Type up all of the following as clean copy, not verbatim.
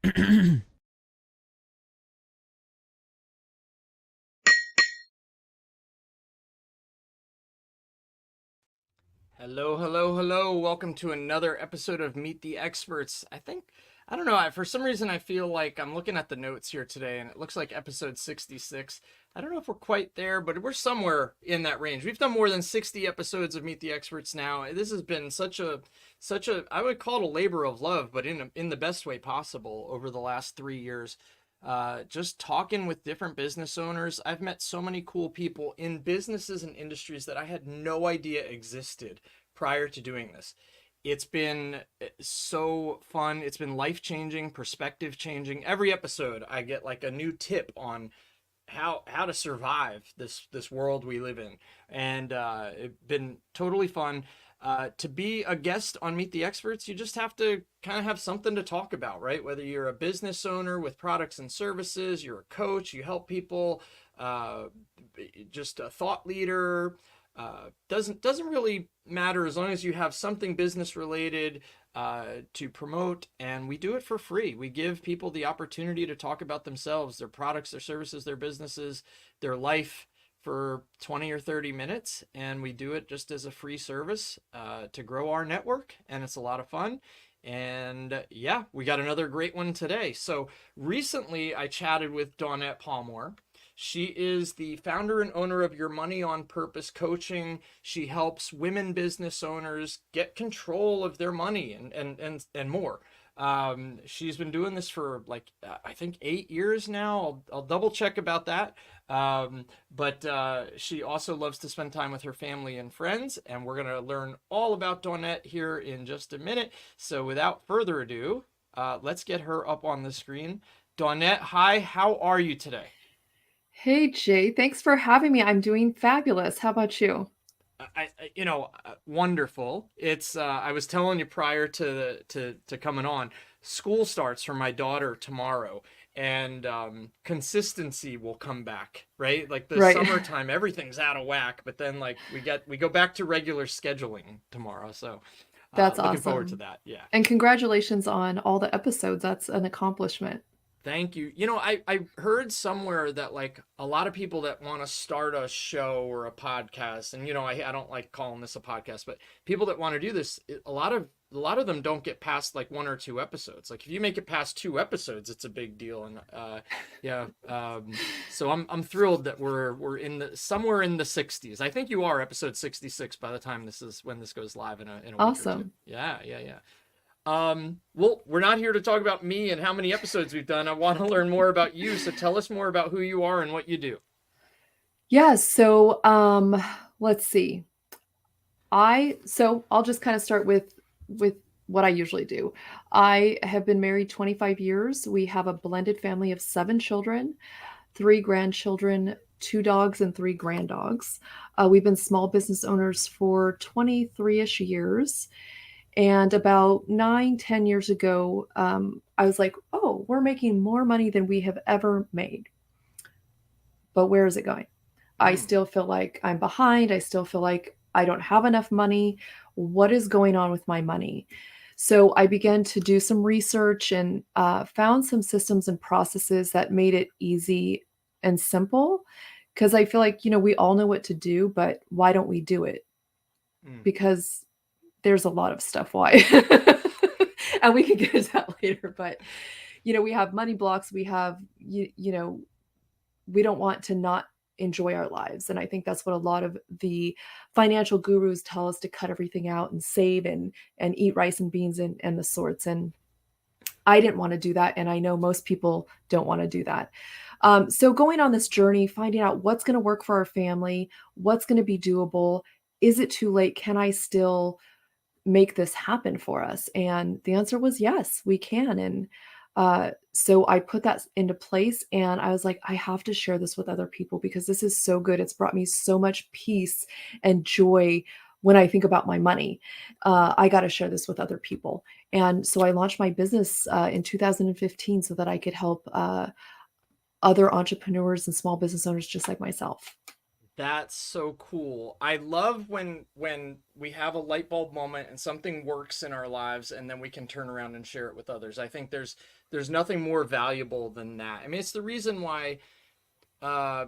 Hello, hello, hello. Welcome to another episode of Meet the Experts. I don't know, for some reason I feel like I'm looking at the notes here today and it looks like episode 66. I don't know if we're quite there, but we're somewhere in that range. We've done more than 60 episodes of Meet the Experts now. This has been such a I would call it a labor of love, but in the best way possible over the last 3 years. Just talking with different business owners. I've met so many cool people in businesses and industries that I had no idea existed prior to doing this. It's been so fun. It's been life changing, perspective changing. Every episode, I get like a new tip on how to survive this world we live in, and it's been totally fun. To be a guest on Meet the Experts, you just have to kind of have something to talk about, right? Whether you're a business owner with products and services, you're a coach, you help people, uh, just a thought leader. Doesn't really matter as long as you have something business related to promote, and we do it for free. We give people the opportunity to talk about themselves, their products, their services, their businesses, their life for 20 or 30 minutes, and we do it just as a free service to grow our network, and it's a lot of fun. And yeah, we got another great one today. So recently I chatted with Dawnette Palmore. She is the founder and owner of Your Money on Purpose Coaching. She helps women business owners get control of their money and more. She's been doing this for like I think 8 years now. I'll double check about that. But she also loves to spend time with her family and friends, and we're gonna learn all about Dawnette here in just a minute. So without further ado, let's get her up on the screen. Dawnette, hi, how are you today? Hey Jay, thanks for having me. I'm doing fabulous. How about you? Wonderful. It's I was telling you prior to coming on, school starts for my daughter tomorrow, and consistency will come back, right? Like the Right. summertime, everything's out of whack, but then like we go back to regular scheduling tomorrow. So, That's looking forward to awesome. that. Yeah. And congratulations on all the episodes. That's an accomplishment. Thank you. I heard somewhere that like a lot of people that want to start a show or a podcast, and I don't like calling this a podcast, but people that want to do this, a lot of them don't get past like one or two episodes. Like if you make it past two episodes, it's a big deal. And yeah, so I'm thrilled that we're in the somewhere in the 60s. I think you are episode 66 by the time when this goes live in a week or two. Awesome. Yeah, yeah, yeah. Well, we're not here to talk about me and how many episodes we've done. I want to learn more about you. So tell us more about who you are and what you do. Yeah, let's see. I'll just kind of start with what I usually do. I have been married 25 years. We have a blended family of 7 children, 3 grandchildren, 2 dogs, and 3 granddogs. We've been small business owners for 23-ish years. And about 9, 10 years ago, I was like, oh, we're making more money than we have ever made. But where is it going? I Mm, still feel like I'm behind. I still feel like I don't have enough money. What is going on with my money? So I began to do some research and found some systems and processes that made it easy and simple. Because I feel like, we all know what to do, but why don't we do it? mm, Because there's a lot of stuff why. And we can get into that later. But, we have money blocks. We have, we don't want to not enjoy our lives. And I think that's what a lot of the financial gurus tell us to cut everything out and save and eat rice and beans and the sorts. And I didn't want to do that. And I know most people don't want to do that. So going on this journey, finding out what's going to work for our family, what's going to be doable. Is it too late? Can I still make this happen for us? And the answer was yes, we can. And so I put that into place and I was like, I have to share this with other people because this is so good. It's brought me so much peace and joy when I think about my money. I got to share this with other people. And so I launched my business in 2015 so that I could help other entrepreneurs and small business owners just like myself. That's so cool. I love when we have a light bulb moment and something works in our lives and then we can turn around and share it with others. I think there's nothing more valuable than that. I mean, it's the reason why uh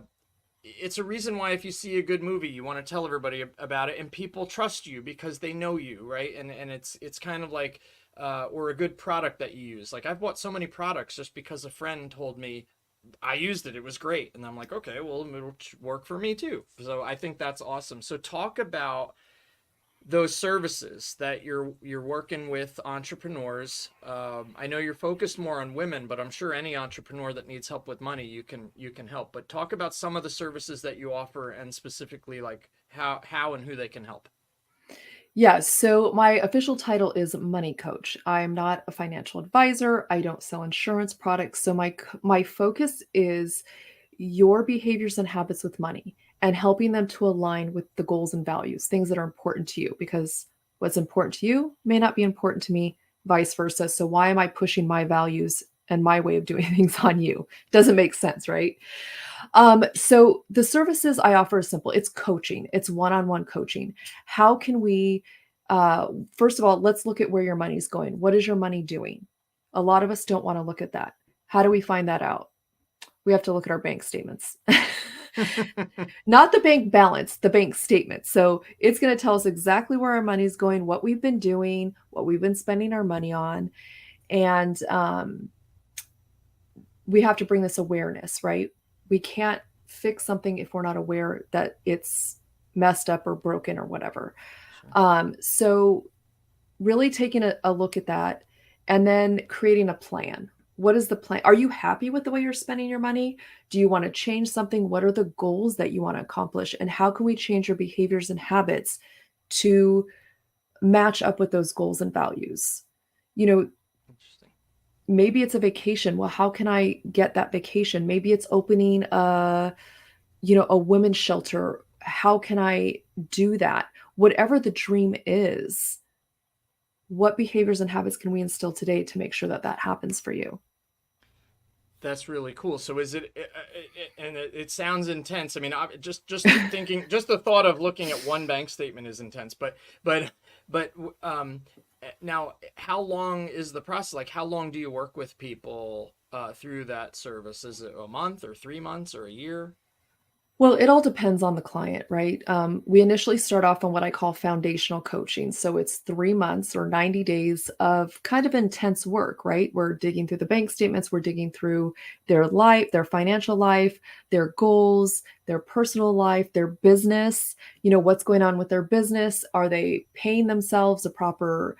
it's a reason why if you see a good movie, you want to tell everybody about it and people trust you because they know you, right? And it's kind of like or a good product that you use. Like I've bought so many products just because a friend told me I used it. It was great. And I'm like, okay, well, it'll work for me too. So I think that's awesome. So talk about those services that you're working with entrepreneurs. I know you're focused more on women, but I'm sure any entrepreneur that needs help with money, you can help. But talk about some of the services that you offer and specifically like how and who they can help. Yeah, so my official title is money coach. I'm not a financial advisor. I don't sell insurance products. So my focus is your behaviors and habits with money and helping them to align with the goals and values, things that are important to you because what's important to you may not be important to me, vice versa. So why am I pushing my values and my way of doing things on you? Doesn't make sense, right? So the services I offer is simple. It's coaching. It's one-on-one coaching. How can we first of all, let's look at where your money's going. What is your money doing? A lot of us don't want to look at that. How do we find that out? We have to look at our bank statements. Not the bank balance, the bank statement. So it's going to tell us exactly where our money's going, what we've been doing, what we've been spending our money on. And we have to bring this awareness, right? We can't fix something if we're not aware that it's messed up or broken or whatever. Sure. So really taking a look at that and then creating a plan. What is the plan? Are you happy with the way you're spending your money? Do you want to change something? What are the goals that you want to accomplish? And how can we change your behaviors and habits to match up with those goals and values? You know, Interesting. maybe it's a vacation. Well, how can I get that vacation? Maybe it's opening a women's shelter. How can I do that? Whatever the dream is, what behaviors and habits can we instill today to make sure that that happens for you? That's really cool. So is it, and it sounds intense. I mean, just thinking, just the thought of looking at one bank statement is intense. But, but now, how long is the process? Like, how long do you work with people through that service? Is it a month or 3 months or a year? Well, it all depends on the client, right? We initially start off on what I call foundational coaching. So it's 3 months or 90 days of kind of intense work, right? We're digging through the bank statements, we're digging through their life, their financial life, their goals, their personal life, their business, what's going on with their business. Are they paying themselves a proper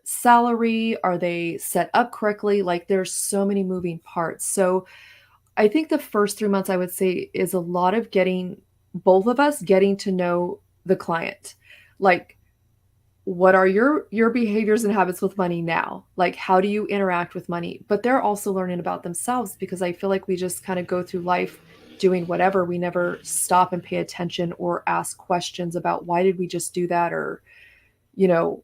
salary? Are they set up correctly? Like there's so many moving parts. So I think the first 3 months I would say is a lot of getting both of us getting to know the client. Like, what are your behaviors and habits with money now? Like, how do you interact with money? But they're also learning about themselves because I feel like we just kind of go through life doing whatever. We never stop and pay attention or ask questions about why did we just do that or, you know,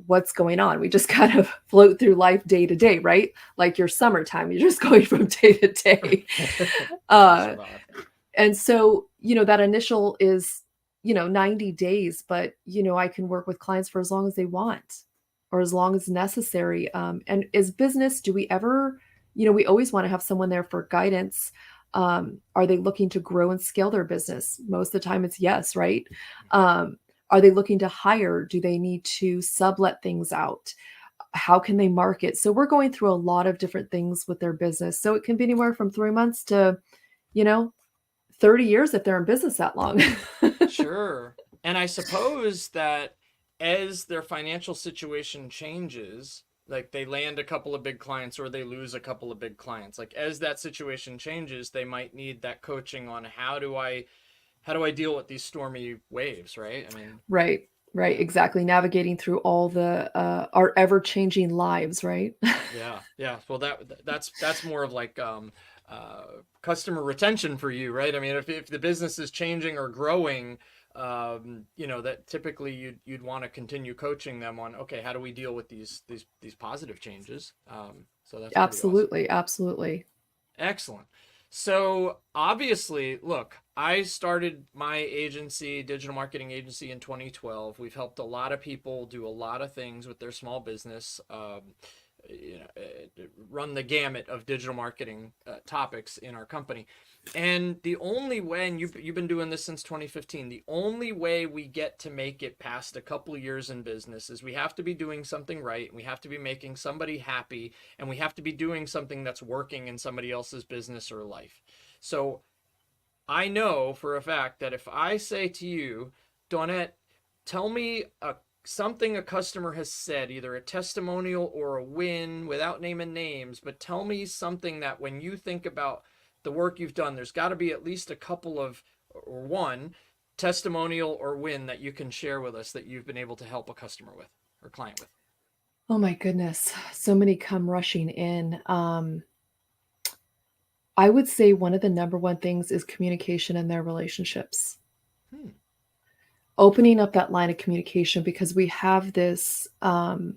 what's going on. We just kind of float through life day to day, right? Like your summertime, you're just going from day to day. Just to Uh, survive. and so, that initial is, 90 days, but, I can work with clients for as long as they want or as long as necessary. And as business, do we ever, we always want to have someone there for guidance. Are they looking to grow and scale their business? Most of the time it's yes, right? Are they looking to hire? Do they need to sublet things out? How can they market? So we're going through a lot of different things with their business. So it can be anywhere from 3 months to, you know, 30 years if they're in business that long. Sure. And I suppose that as their financial situation changes, like they land a couple of big clients or they lose a couple of big clients, like as that situation changes, they might need that coaching on how do I deal with these stormy waves, right? I mean, Right. Right. yeah. Exactly. Navigating through all the our ever changing lives, right? Yeah, yeah. Well, that's more of like uh customer retention for you, right? I mean, if the business is changing or growing, that typically you'd want to continue coaching them on, okay, how do we deal with these positive changes? So that's pretty awesome. Absolutely. Absolutely. Excellent. So obviously, look, I started my agency, digital marketing agency, in 2012. We've helped a lot of people do a lot of things with their small business. Run the gamut of digital marketing topics in our company. And the only way, and you've been doing this since 2015, the only way we get to make it past a couple of years in business is we have to be doing something right, and we have to be making somebody happy, and we have to be doing something that's working in somebody else's business or life. So I know for a fact that if I say to you, Dawnette, tell me something a customer has said, either a testimonial or a win, without naming names, but tell me something that when you think about the work you've done, there's got to be at least a couple of, or one testimonial or win that you can share with us that you've been able to help a customer with or client with. Oh my goodness, so many come rushing in. I would say one of the number one things is communication in their relationships. Hmm. Opening up that line of communication, because we have this thought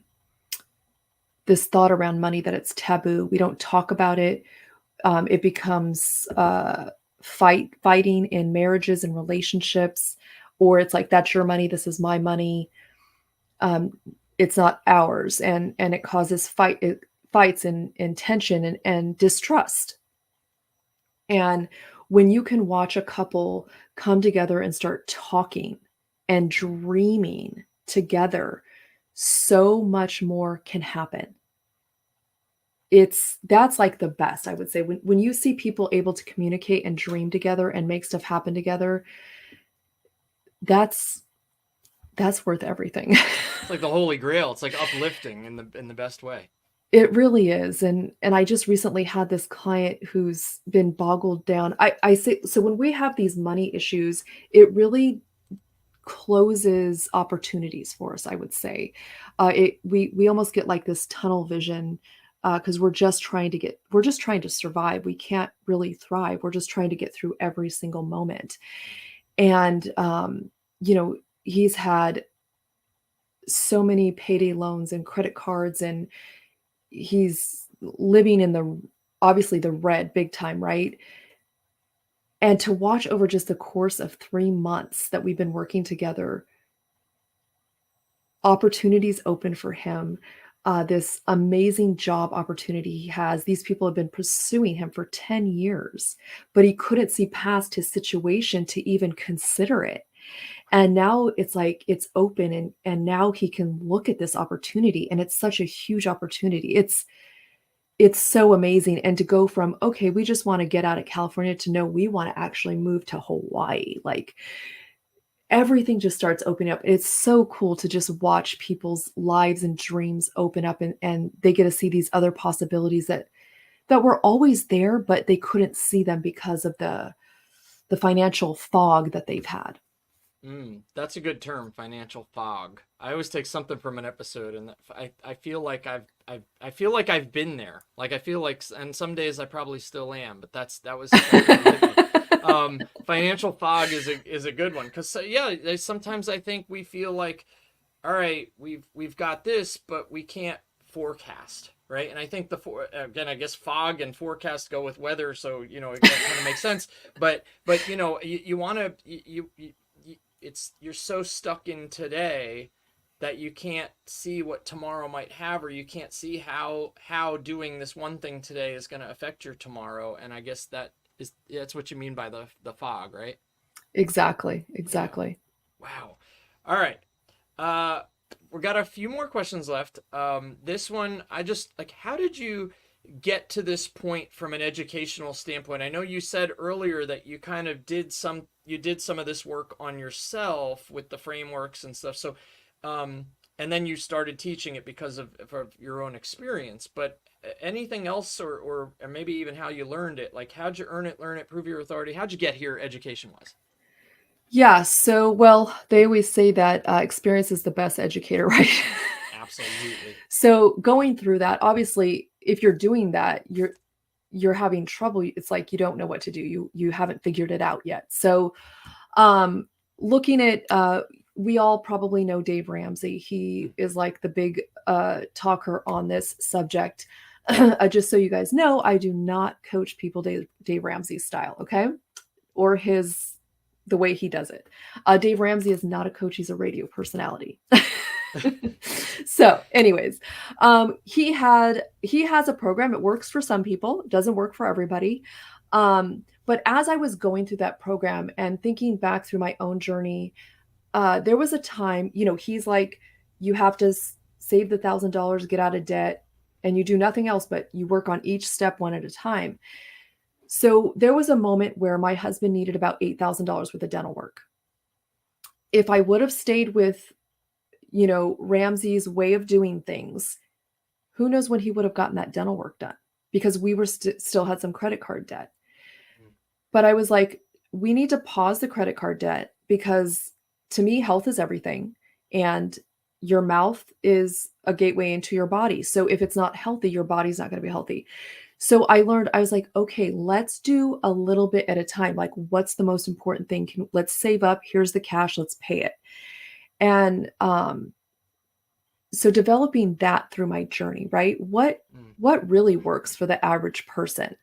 around money that it's taboo. We don't talk about it. It becomes fighting in marriages and relationships, or it's like, that's your money, this is my money. Um, it's not ours, and it causes fights and tension and distrust. And when you can watch a couple come together and start talking and dreaming together, so much more can happen. That's like the best, I would say. When you see people able to communicate and dream together and make stuff happen together, that's worth everything. It's like the holy grail. It's like uplifting in the best way. It really is. And I just recently had this client who's been boggled down. I say, so when we have these money issues, it really closes opportunities for us, I would say. We almost get like this tunnel vision, because we're just trying to survive. We can't really thrive. We're just trying to get through every single moment. And he's had so many payday loans and credit cards, and he's living in the obviously the red big time, right? And to watch over just the course of 3 months that we've been working together, opportunities open for him. This amazing job opportunity he has. These people have been pursuing him for 10 years, but he couldn't see past his situation to even consider it. And now it's like it's open, and now he can look at this opportunity, and it's such a huge opportunity. It's so amazing. And to go from, okay, we just want to get out of California, to no, we want to actually move to Hawaii. Like, everything just starts opening up. It's so cool to just watch people's lives and dreams open up, and they get to see these other possibilities that were always there, but they couldn't see them because of the financial fog that they've had. That's a good term, financial fog. I always take something from an episode, and I feel like I feel like I've been there. Like I feel like, and some days I probably still am, but that was financial fog is a good one, because yeah, sometimes I think we feel like, all right, we've got this, but we can't forecast, right? And I think again, I guess fog and forecast go with weather, so it kind of makes sense. But you want to you're so stuck in today that you can't see what tomorrow might have, or you can't see how doing this one thing today is going to affect your tomorrow. And I guess that's what you mean by the fog, right? Exactly, Yeah. exactly. Wow. All right. We got a few more questions left. This one, I just like, how did you get to this point from an educational standpoint? I know you said earlier that you kind of did some of this work on yourself with the frameworks and stuff. So, and then you started teaching it because of your own experience. But anything else, or maybe even how you learned it? Like, how'd you earn it, learn it, prove your authority? How'd you get here, education wise? Yeah. So, well, they always say that experience is the best educator, right? Absolutely. So going through that, obviously, if you're doing that, you're having trouble. It's like you don't know what to do. You haven't figured it out yet. So um looking at we all probably know Dave Ramsey. He is like the big talker on this subject. Just so you guys know, I do not coach people Dave Ramsey style, okay? Or the way he does it. Dave Ramsey is not a coach; he's a radio personality. So, anyways, he has a program. It works for some people, it doesn't work for everybody. But as I was going through that program and thinking back through my own journey, there was a time, he's like, you have to save the $1,000, get out of debt, and you do nothing else, but you work on each step one at a time. So there was a moment where my husband needed about $8,000 worth of dental work. If I would have stayed with, Ramsey's way of doing things, who knows when he would have gotten that dental work done, because we were still had some credit card debt. But I was like, we need to pause the credit card debt, because to me, health is everything. And your mouth is a gateway into your body. So if it's not healthy, your body's not going to be healthy. So I was like, okay, let's do a little bit at a time. Like, what's the most important thing? Let's save up. Here's the cash. Let's pay it. And so developing that through my journey, right? What really works for the average person?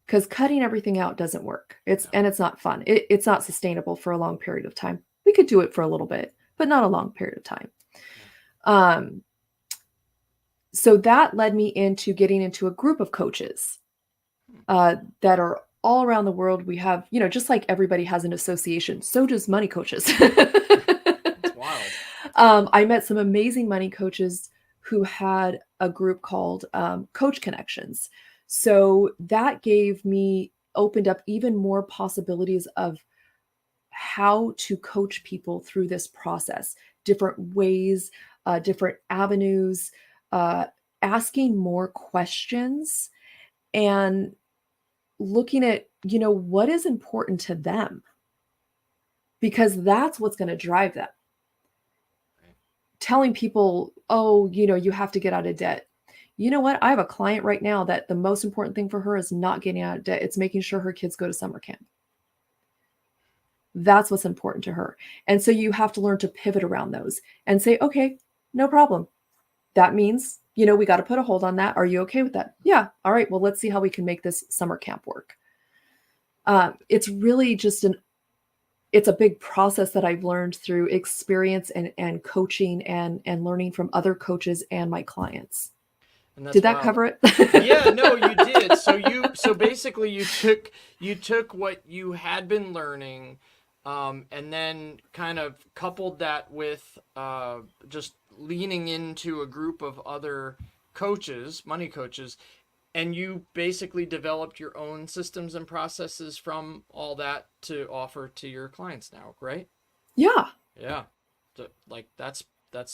Because cutting everything out doesn't work. It's not fun. It's not sustainable for a long period of time. We could do it for a little bit, but not a long period of time. So that led me into getting into a group of coaches that are all around the world. We have, just like everybody has an association, so does money coaches. That's wild. I met some amazing money coaches who had a group called Coach Connections. So that opened up even more possibilities of how to coach people through this process, different ways, different avenues, asking more questions, and looking at, what is important to them, because that's what's going to drive them. Telling people, oh, you have to get out of debt. You know what? I have a client right now that the most important thing for her is not getting out of debt. It's making sure her kids go to summer camp. That's what's important to her. And so you have to learn to pivot around those and say, okay, no problem. That means, we got to put a hold on that. Are you okay with that? Yeah. All right. Well, let's see how we can make this summer camp work. It's really just it's a big process that I've learned through experience and coaching and learning from other coaches and my clients. And that's Did that wild. cover it? Yeah, no, you did. So basically you took what you had been learning, and then kind of coupled that with just leaning into a group of other coaches, money coaches, and you basically developed your own systems and processes from all that to offer to your clients now, right? Yeah. Yeah. Like that's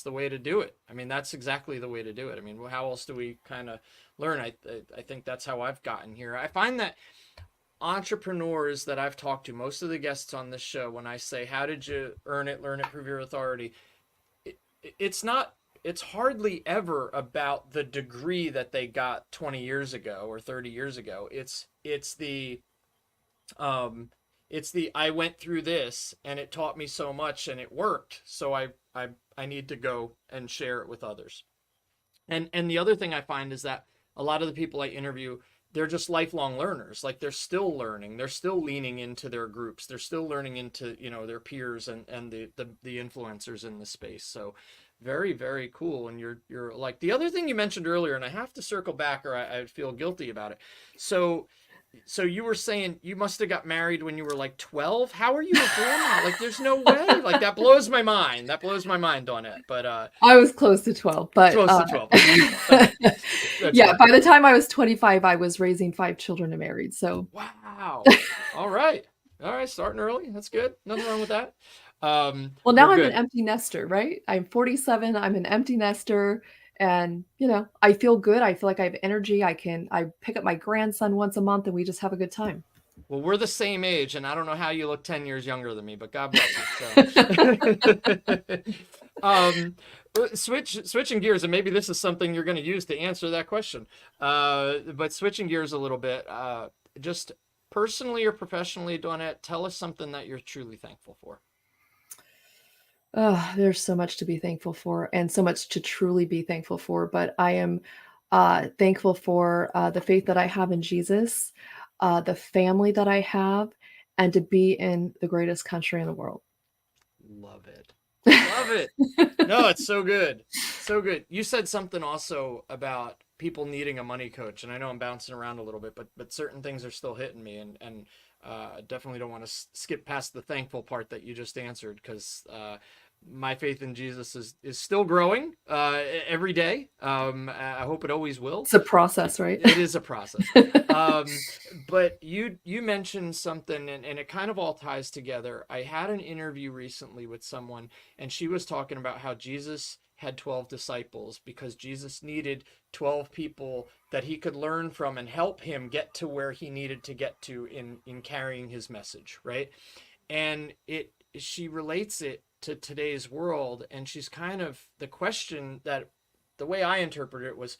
the way to do it. I mean, that's exactly the way to do it. I mean, how else do we kind of learn? I think that's how I've gotten here. I find that entrepreneurs that I've talked to, most of the guests on this show, when I say, how did you earn it, learn it, prove your authority? It's hardly ever about the degree that they got 20 years ago or 30 years ago. It's the I went through this and it taught me so much and it worked. So I need to go and share it with others. And the other thing I find is that a lot of the people I interview, they're just lifelong learners. Like, they're still learning, they're still leaning into their groups, they're still learning into, their peers and the influencers in the space. So very, very cool. And you're like, the other thing you mentioned earlier, and I have to circle back or I feel guilty about it. So you were saying you must have got married when you were like 12. How are you a grandma? Like, there's no way. Like, that blows my mind. That blows my mind, Dawnette. But I was close to 12, but close to 12. Okay. yeah, right. by the time I was 25, I was raising 5 children and married. So Wow. All right. Starting early. That's good. Nothing wrong with that. well, now I'm an empty nester, right? I'm 47. I'm an empty nester. And, I feel good. I feel like I have energy. I pick up my grandson once a month and we just have a good time. Well, we're the same age, and I don't know how you look 10 years younger than me, but God bless you. Switching gears, and maybe this is something you're going to use to answer that question. But switching gears a little bit, just personally or professionally, Dawnette, tell us something that you're truly thankful for. There's so much to be thankful for and so much to truly be thankful for, but I am Thankful for the faith that I have in Jesus, the family that I have, and to be in the greatest country in the world. Love it. Love it. No, it's so good. So good. You said something also about people needing a money coach, and I know I'm bouncing around a little bit, but certain things are still hitting me, and definitely don't want to skip past the thankful part that you just answered, because my faith in Jesus is still growing every day. I hope it always will. It's a process, right? It is a process. Um, but you mentioned something, and it kind of all ties together. I had an interview recently with someone, and she was talking about how Jesus had 12 disciples because Jesus needed 12 people that he could learn from and help him get to where he needed to get to in carrying his message, right? And it she relates it to today's world, and she's kind of the question that the way I interpret it was,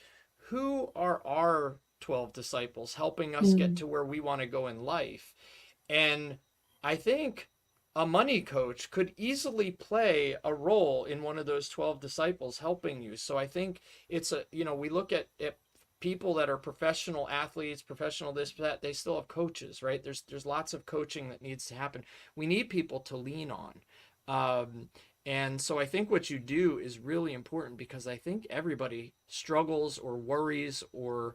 who are our 12 disciples helping us get Mm, to where we want to go in life? And I think a money coach could easily play a role in one of those 12 disciples helping you. So I think it's a, we look at people that are professional athletes, professional this, that, they still have coaches, right? There's lots of coaching that needs to happen. We need people to lean on. Um, and so I think what you do is really important, because I think everybody struggles or worries or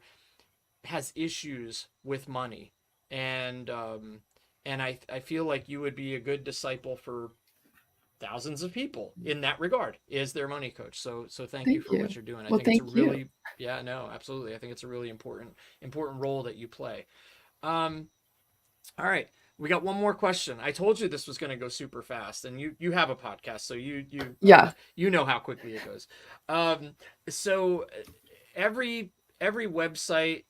has issues with money. And I feel like you would be a good disciple for thousands of people in that regard, is their money coach. So thank you thank for what you. you're doing. I Well, think it's a thank you. really, yeah, no, absolutely. I think it's a really important role that you play. Um, all right. We got one more question. I told you this was going to go super fast, and you have a podcast, so Yeah. you know how quickly it goes. Um, so every every website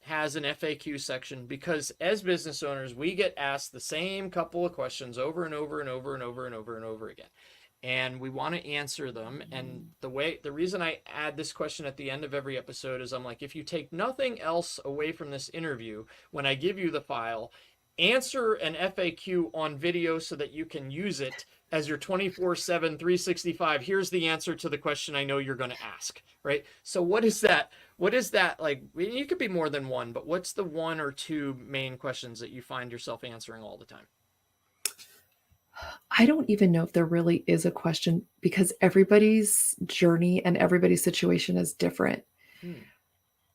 has an FAQ section, because as business owners, we get asked the same couple of questions over and over and over and over and over and over again. And we want to answer them. And the reason I add this question at the end of every episode is, I'm like, if you take nothing else away from this interview, when I give you the file, answer an FAQ on video so that you can use it as your 24/7, 365. Here's the answer to the question I know you're going to ask, right? So what is that? What is that like? You could be more than one, but what's the one or two main questions that you find yourself answering all the time? I don't even know if there really is a question because everybody's journey and everybody's situation is different. Hmm.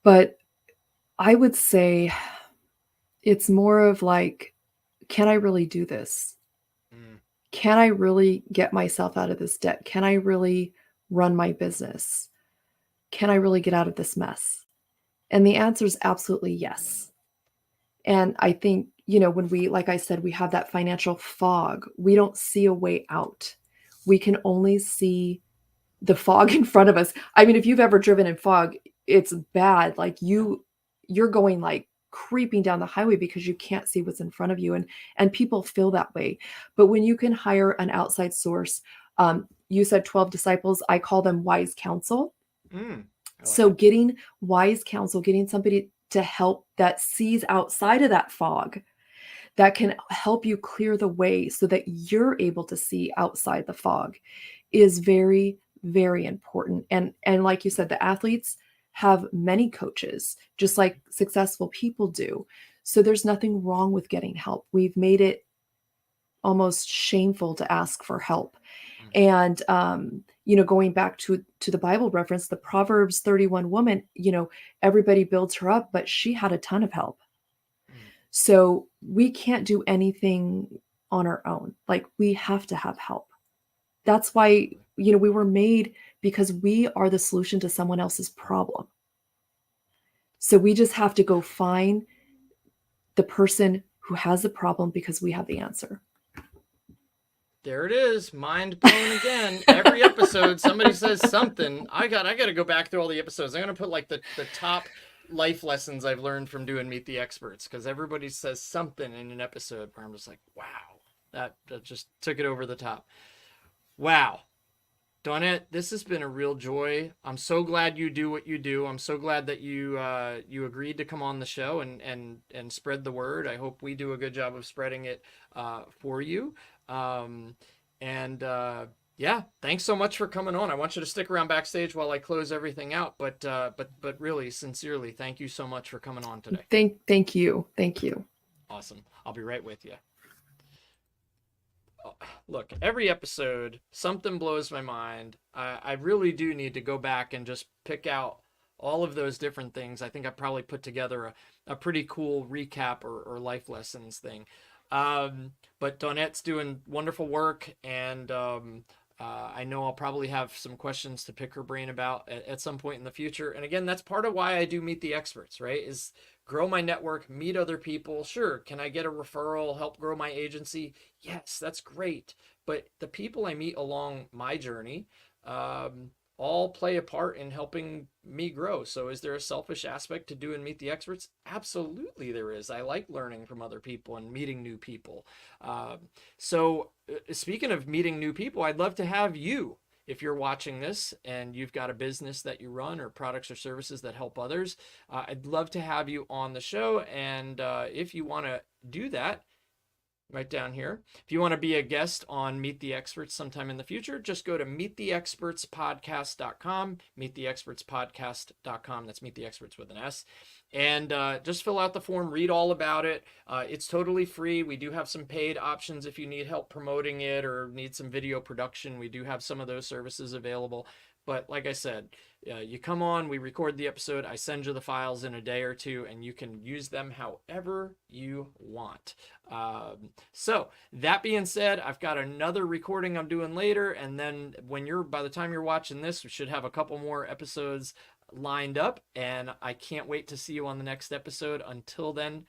But I would say it's more of like, can I really do this? Mm. Can I really get myself out of this debt? Can I really run my business? Can I really get out of this mess? And the answer is absolutely yes. And I think, when we, like I said, we have that financial fog, we don't see a way out. We can only see the fog in front of us. I mean, if you've ever driven in fog, it's bad. Like Yeah. you're going like creeping down the highway because you can't see what's in front of you. And people feel that way. But when you can hire an outside source, you said 12 disciples, I call them wise counsel. Mm. I like So it. getting wise counsel, getting somebody to help that sees outside of that fog, that can help you clear the way so that you're able to see outside the fog is very, very important. And like you said, the athletes have many coaches, just like successful people do. So there's nothing wrong with getting help. We've made it almost shameful to ask for help. Mm. And going back to the Bible reference, the Proverbs 31 woman, everybody builds her up, but she had a ton of help. Mm. So we can't do anything on our own. Like we have to have help. That's why, Absolutely. we were made because we are the solution to someone else's problem. So we just have to go find the person who has the problem because we have the answer. There it is. Mind blown again. Every episode, somebody says something. I gotta go back through all the episodes. I'm gonna put like the top life lessons I've learned from doing Meet the Experts, because everybody says something in an episode where I'm just like, wow, that just took it over the top. Wow. Dawnette, this has been a real joy. I'm so glad you do what you do. I'm so glad that you agreed to come on the show and spread the word. I hope we do a good job of spreading it for you. Um, and Yeah, thanks so much for coming on. I want you to stick around backstage while I close everything out, but really, sincerely, thank you so much for coming on today. Thank you. Thank you. Awesome. I'll be right with you. Look, every episode, something blows my mind. I really do need to go back and just pick out all of those different things. I think I probably put together a pretty cool recap or life lessons thing. But Dawnette's doing wonderful work, and I know I'll probably have some questions to pick her brain about at some point in the future. And again, that's part of why I do Meet the Experts, right? Is grow my network, meet other people. Sure, can I get a referral, help grow my agency? Yes, that's great. But the people I meet along my journey um, all play a part in helping me grow. So, is there a selfish aspect to doing Meet the Experts? Absolutely, there is. I like learning from other people and meeting new people. Speaking of meeting new people, I'd love to have you. If you're watching this and you've got a business that you run or products or services that help others, I'd love to have you on the show. And if you want to do that, right down here. If you want to be a guest on Meet the Experts sometime in the future, just go to meettheexpertspodcast.com, meettheexpertspodcast.com. That's Meet the Experts with an S. And just fill out the form, read all about it. It's totally free. We do have some paid options if you need help promoting it or need some video production. We do have some of those services available. But like I said, you come on, we record the episode, I send you the files in a day or two, and you can use them however you want. So that being said, I've got another recording I'm doing later, and then by the time you're watching this, we should have a couple more episodes lined up, and I can't wait to see you on the next episode. Until then,